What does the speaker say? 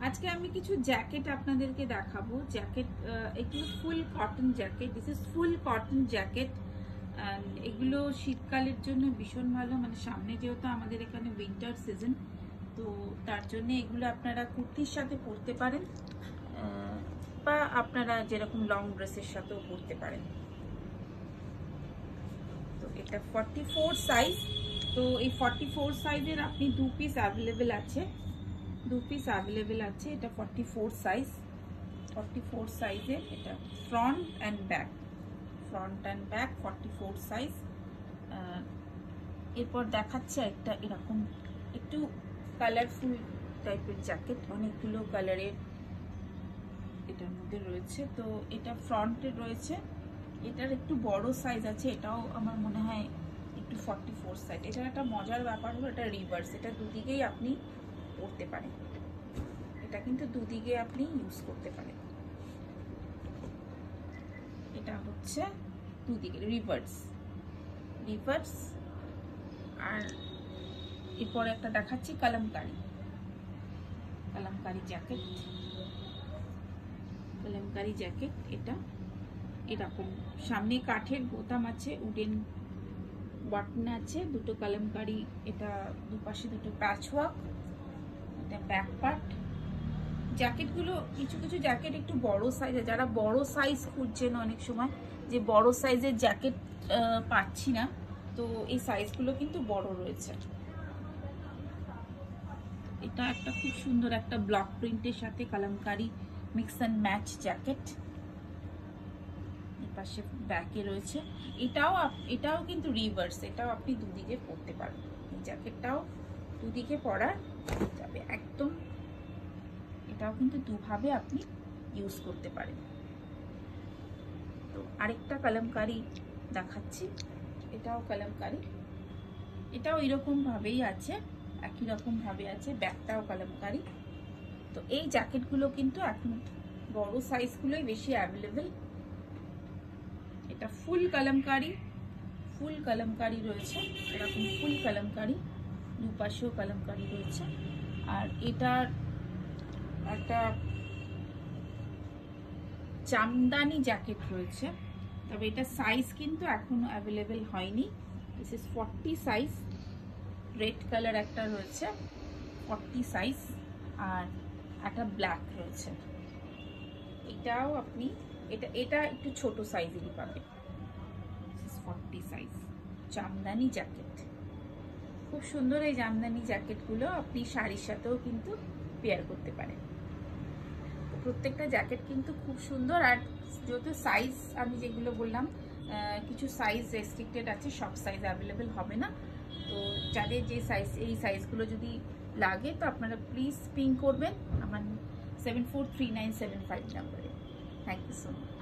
আজকে আমি কিছু জ্যাকেট আপনাদেরকে দেখাবো। জ্যাকেট এগুলো ফুল cotton jacket. This is full cotton jacket. এগুলো শীতকালের জন্য ভীষণ ভালো, মানে সামনে যেহেতু আমাদের এখানে উইন্টার সিজন, তো তার জন্য এগুলো আপনারা কুর্তির সাথে পরতে পারেন, বা আপনারা যেরকম লং ড্রেসের সাথেও পরতে পারেন। তো এটা 44 সাইজ। তো এই 44 সাইজের আপনি 2 পিস অ্যাভেলেবেল আছে, 2 পিস অ্যাভেলেবেল আছে। এটা 44 সাইজ, 44 সাইজের। এটা front and back, front and back 44 size. এরপর দেখাচ্ছে একটা এরকম একটু কালারফুল টাইপের জ্যাকেট, অনেকগুলো কালারের এটার মধ্যে রয়েছে। তো এটা ফ্রন্টে রয়েছে, এটার একটু বড় সাইজ আছে, এটাও আমার মনে হয় একটু 44 সাইজ। এটার একটা মজার ব্যাপার হলো এটা রিভার্স, এটা দুদিকেই আপনি পরতে পারেন, এটা কিন্তু দুদিকে আপনি ইউজ করতে পারেন। এটা হচ্ছে দুদিকে রিভার্স রিভার্স। আর এরপরে একটা দেখাচ্ছি কালামকারি, কালামকারি জ্যাকেট, কালামকারি জ্যাকেট। এটা এরকম সামনে কাঠের বোতাম আছে, উডেন বাটন আছে, দুটো কালামকারি। এটা দুপাশে দুটো প্যাচওয়ার্ক। এটা ব্যাক পার্ট। জ্যাকেটগুলো কিছু কিছু জ্যাকেট একটু বড় সাইজে, যারা বড় সাইজ খুঁজছেন অনেক সময় যে বড় সাইজের জ্যাকেট পাচ্ছি না, তো এই সাইজগুলো কিন্তু বড় রয়েছে। এটা একটা খুব সুন্দর একটা ব্লক প্রিন্টের সাথে kalamkari mix and match jacket. এর পাশে ব্যাকে রয়েছে। এটাও কিন্তু রিভার্স, এটাও আপনি দুদিকে পরতে পারবেন। এই জ্যাকেটটাও দুদিকে পরা যাবে একদম, এটাও কিন্তু দুভাবে আপনি ইউজ করতে পারেন। তো আরেকটা কালামকারি দেখাচ্ছি, এটাও কালামকারি, এটাও এরকম ভাবেই আছে, একই রকম ভাবে আছে, ব্যাকটাও কালামকারি। তো এই জ্যাকেটগুলো কিন্তু এখন বড় সাইজগুলোই বেশি অ্যাভেলেবেল। এটা ফুল কালামকারি, ফুল কালামকারি রয়েছে, এরকম ফুল কালামকারি, দুপাশেও কালামকারি রয়েছে। আর এটার একটা জামদানি জ্যাকেট রয়েছে, তবে এটা সাইজ কিন্তু এখনো অ্যাভেলেবেল হয়নি। This is 40 size. Red colour একটা রয়েছে 40 সাইজ, আর একটা ব্ল্যাক রয়েছে। এটাও আপনি এটা একটু ছোট সাইজেরই পাবেন। This is 40 size. Jamdani jacket খুব সুন্দর। এই জামদানি জ্যাকেটগুলো আপনি শাড়ির সাথেও কিন্তু পেয়ার করতে পারেন। প্রত্যেকটা জ্যাকেট কিন্তু খুব সুন্দর। আর যেহেতু সাইজ আমি যেগুলো বললাম কিছু সাইজ রেস্ট্রিক্টেড আছে, সব সাইজ অ্যাভেলেবেল হবে না। তো যাদের যে সাইজ, এই সাইজগুলো যদি লাগে তো আপনারা প্লিজ পিং করবেন আমার 743975 নাম্বারে। Thank you so much.